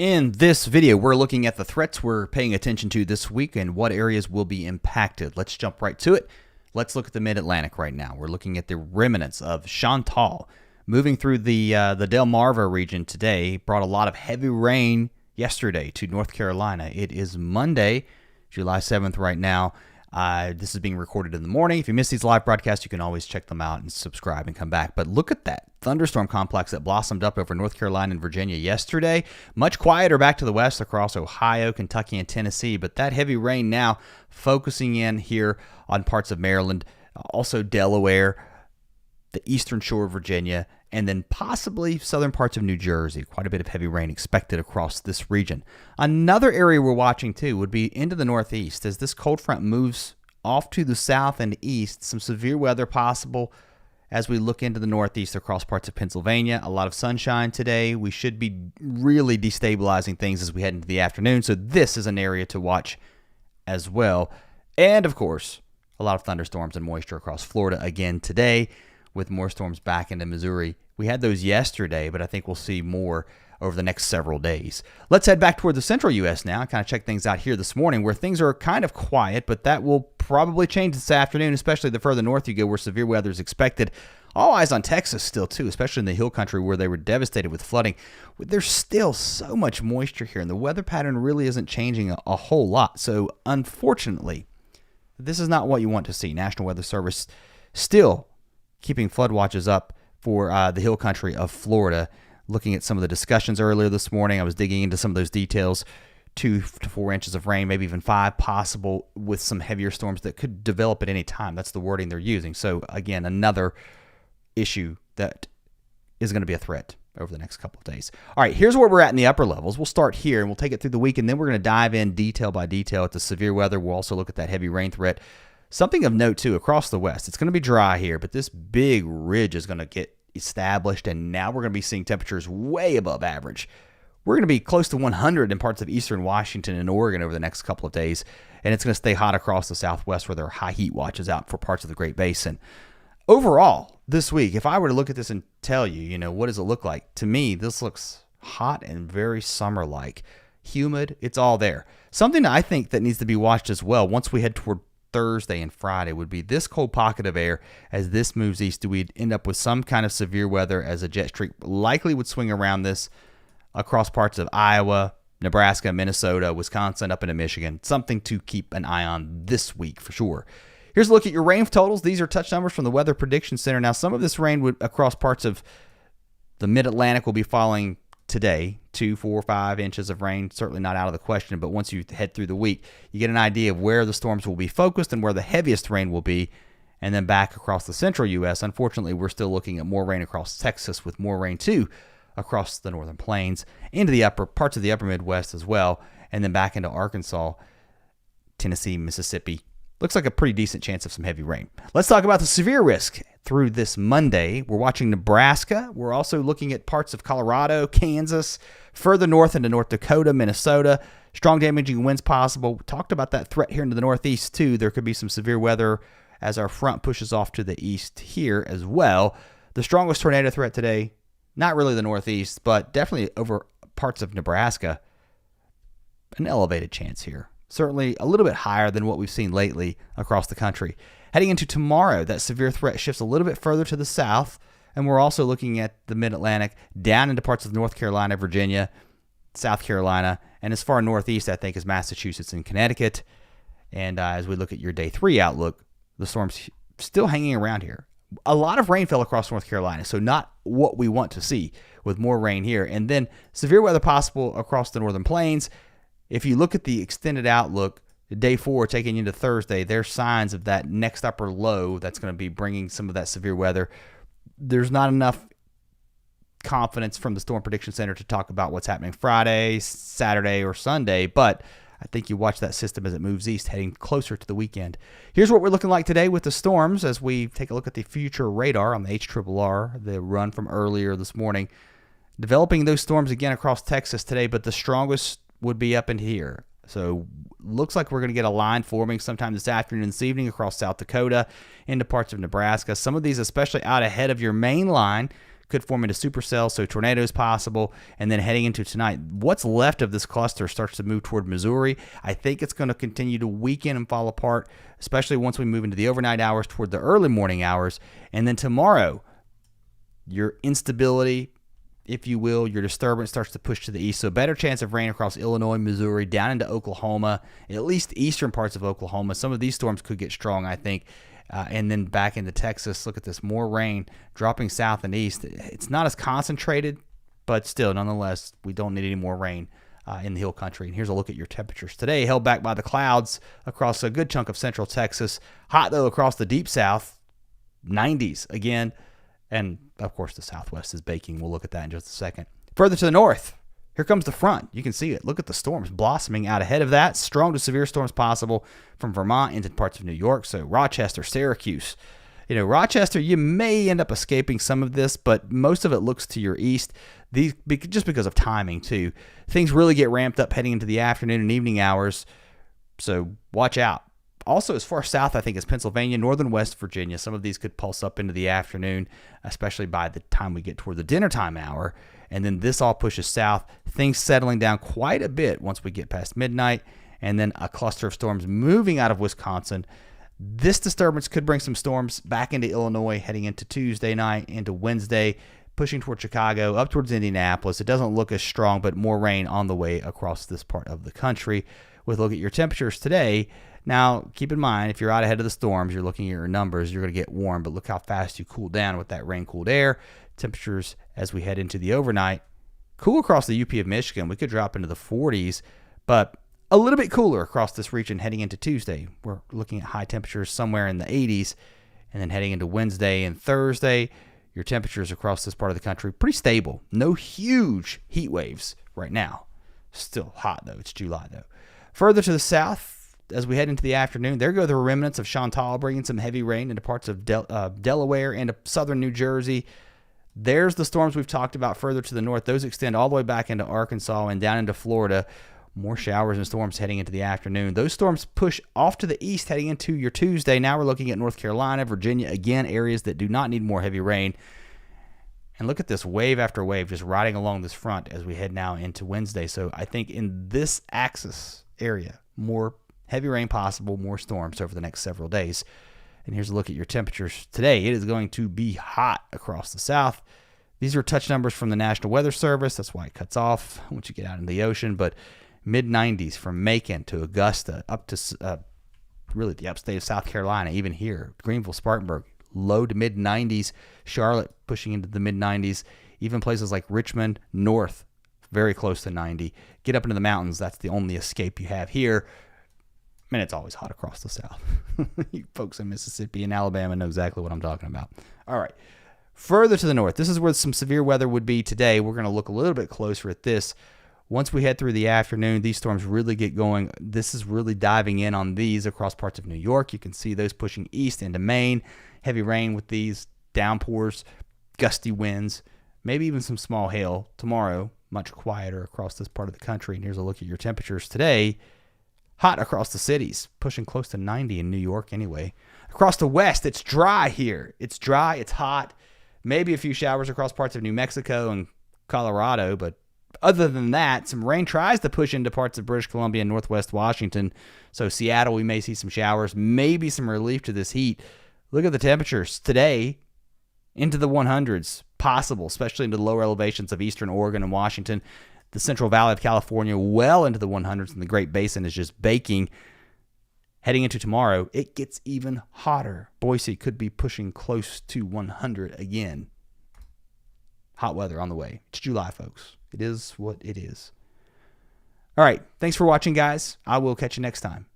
In this video, we're looking at the threats we're paying attention to this week and what areas will be impacted. Let's jump right to it. Let's look at the Mid-Atlantic right now. We're looking at the remnants of Chantal. Moving through the Delmarva region today, brought a lot of heavy rain yesterday to North Carolina. It is Monday, July 7th right now. This is being recorded in the morning. If you miss these live broadcasts, you can always check them out and subscribe and come back. But look at that thunderstorm complex that blossomed up over North Carolina and Virginia yesterday. Much quieter back to the west across Ohio, Kentucky, and Tennessee. But that heavy rain now focusing in here on parts of Maryland, also Delaware, the eastern shore of Virginia, and then possibly southern parts of New Jersey. Quite a bit of heavy rain expected across this region. Another area we're watching too would be into the northeast. As this cold front moves off to the south and east, some severe weather possible as we look into the northeast across parts of Pennsylvania. A lot of sunshine today. We should be really destabilizing things as we head into the afternoon. So this is an area to watch as well. And of course, a lot of thunderstorms and moisture across Florida again today, with more storms back into Missouri. We had those yesterday, but I think we'll see more over the next several days. Let's head back toward the central U.S. now and kind of check things out here this morning, where things are kind of quiet, but that will probably change this afternoon, especially the further north you go, where severe weather is expected. All eyes on Texas still, too, especially in the hill country where they were devastated with flooding. There's still so much moisture here, and the weather pattern really isn't changing a whole lot. So, unfortunately, this is not what you want to see. National Weather Service still keeping flood watches up for the hill country of Florida. Looking at some of the discussions earlier this morning, I was digging into some of those details. 2 to 4 inches of rain, maybe even 5 possible, with some heavier storms that could develop at any time. That's the wording they're using. So again, another issue that is going to be a threat over the next couple of days. All right, here's where we're at in the upper levels. We'll start here and we'll take it through the week, and then we're going to dive in detail by detail at the severe weather. We'll also look at that heavy rain threat. Something of note, too, across the west. It's going to be dry here, but this big ridge is going to get established, and now we're going to be seeing temperatures way above average. We're going to be close to 100 in parts of eastern Washington and Oregon over the next couple of days, and it's going to stay hot across the southwest where there are high heat watches out for parts of the Great Basin. Overall, this week, if I were to look at this and tell you, what does it look like? To me, this looks hot and very summer-like. Humid, it's all there. Something I think that needs to be watched as well once we head toward Thursday and Friday would be this cold pocket of air. As this moves east, we'd end up with some kind of severe weather, as a jet streak likely would swing around this across parts of Iowa, Nebraska, Minnesota, Wisconsin, up into Michigan. Something to keep an eye on this week for sure. Here's a look at your rain totals. These are touch numbers from the Weather Prediction Center. Now, some of this rain would across parts of the Mid-Atlantic will be falling today. 2, 4, 5 inches of rain, certainly not out of the question, but once you head through the week, you get an idea of where the storms will be focused and where the heaviest rain will be. And then back across the central U.S., unfortunately, we're still looking at more rain across Texas, with more rain too across the northern plains, into the upper parts of the upper Midwest as well, and then back into Arkansas, Tennessee, Mississippi. Looks like a pretty decent chance of some heavy rain. Let's talk about the severe risk through this Monday. We're watching Nebraska. We're also looking at parts of Colorado, Kansas, further north into North Dakota, Minnesota. Strong damaging winds possible. We talked about that threat here into the northeast too. There could be some severe weather as our front pushes off to the east here as well. The strongest tornado threat today, not really the northeast, but definitely over parts of Nebraska. An elevated chance here. Certainly a little bit higher than what we've seen lately across the country. Heading into tomorrow, that severe threat shifts a little bit further to the south, and we're also looking at the Mid-Atlantic down into parts of North Carolina, Virginia, South Carolina, and as far northeast, I think, as Massachusetts and Connecticut. And as we look at your day 3 outlook, the storm's still hanging around here. A lot of rain fell across North Carolina, so not what we want to see, with more rain here. And then severe weather possible across the northern plains. If you look at the extended outlook, day 4 taking into Thursday, there's signs of that next upper low that's going to be bringing some of that severe weather. There's not enough confidence from the Storm Prediction Center to talk about what's happening Friday, Saturday, or Sunday, but I think you watch that system as it moves east, heading closer to the weekend. Here's what we're looking like today with the storms as we take a look at the future radar on the HRRR, the run from earlier this morning. Developing those storms again across Texas today, but the strongest would be up in here. So looks like we're going to get a line forming sometime this afternoon and this evening across South Dakota into parts of Nebraska. Some of these, especially out ahead of your main line, could form into supercells, so tornadoes possible. And then heading into tonight, what's left of this cluster starts to move toward Missouri. I think it's going to continue to weaken and fall apart, especially once we move into the overnight hours toward the early morning hours. And then tomorrow, your instability, if you will, your disturbance starts to push to the east. So better chance of rain across Illinois, Missouri, down into Oklahoma, at least eastern parts of Oklahoma. Some of these storms could get strong, I think. And then back into Texas, look at this, more rain dropping south and east. It's not as concentrated, but still, nonetheless, we don't need any more rain in the hill country. And here's a look at your temperatures today, held back by the clouds across a good chunk of central Texas. Hot, though, across the deep south, 90s again. And, of course, the southwest is baking. We'll look at that in just a second. Further to the north, here comes the front. You can see it. Look at the storms blossoming out ahead of that. Strong to severe storms possible from Vermont into parts of New York. So Rochester, Syracuse. Rochester, you may end up escaping some of this, but most of it looks to your east. These just because of timing, too. Things really get ramped up heading into the afternoon and evening hours. So watch out. Also, as far south, I think, as Pennsylvania, northern West Virginia. Some of these could pulse up into the afternoon, especially by the time we get toward the dinner time hour. And then this all pushes south, things settling down quite a bit once we get past midnight, and then a cluster of storms moving out of Wisconsin. This disturbance could bring some storms back into Illinois heading into Tuesday night, into Wednesday, pushing toward Chicago, up towards Indianapolis. It doesn't look as strong, but more rain on the way across this part of the country. With a look at your temperatures today, now keep in mind, if you're out ahead of the storms, you're looking at your numbers, you're going to get warm, but look how fast you cool down with that rain-cooled air. Temperatures as we head into the overnight, cool across the UP of Michigan. We could drop into the 40s, but a little bit cooler across this region heading into Tuesday. We're looking at high temperatures somewhere in the 80s, and then heading into Wednesday and Thursday, your temperatures across this part of the country pretty stable. No huge heat waves right now. Still hot, though. It's July, though. Further to the south, as we head into the afternoon, there go the remnants of Chantal, bringing some heavy rain into parts of Delaware and southern New Jersey. There's the storms we've talked about further to the north. Those extend all the way back into Arkansas and down into Florida. More showers and storms heading into the afternoon. Those storms push off to the east heading into your Tuesday. Now we're looking at North Carolina, Virginia, again, areas that do not need more heavy rain. And look at this wave after wave just riding along this front as we head now into Wednesday. So I think in this axis area, more heavy rain possible, more storms over the next several days. And here's a look at your temperatures today. It is going to be hot across the south. These are touch numbers from the National Weather Service. That's why it cuts off once you get out in the ocean. But mid-90s from Macon to Augusta up to really the upstate of South Carolina, even here, Greenville, Spartanburg, low to mid-90s. Charlotte pushing into the mid-90s. Even places like Richmond, north, very close to 90. Get up into the mountains. That's the only escape you have here. And it's always hot across the south. You folks in Mississippi and Alabama know exactly what I'm talking about. All right. Further to the north, this is where some severe weather would be today. We're going to look a little bit closer at this. Once we head through the afternoon, these storms really get going. This is really diving in on these across parts of New York. You can see those pushing east into Maine. Heavy rain with these downpours, gusty winds, maybe even some small hail. Tomorrow, much quieter across this part of the country. And here's a look at your temperatures today. Hot across the cities, pushing close to 90 in New York anyway. Across the west, it's dry here. It's dry, it's hot. Maybe a few showers across parts of New Mexico and Colorado, but other than that, some rain tries to push into parts of British Columbia and northwest Washington. So Seattle, we may see some showers, maybe some relief to this heat. Look at the temperatures today, into the 100s, possible, especially into the lower elevations of eastern Oregon and Washington. The Central Valley of California well into the 100s, and the Great Basin is just baking. Heading into tomorrow, it gets even hotter. Boise could be pushing close to 100 again. Hot weather on the way. It's July, folks. It is what it is. All right. Thanks for watching, guys. I will catch you next time.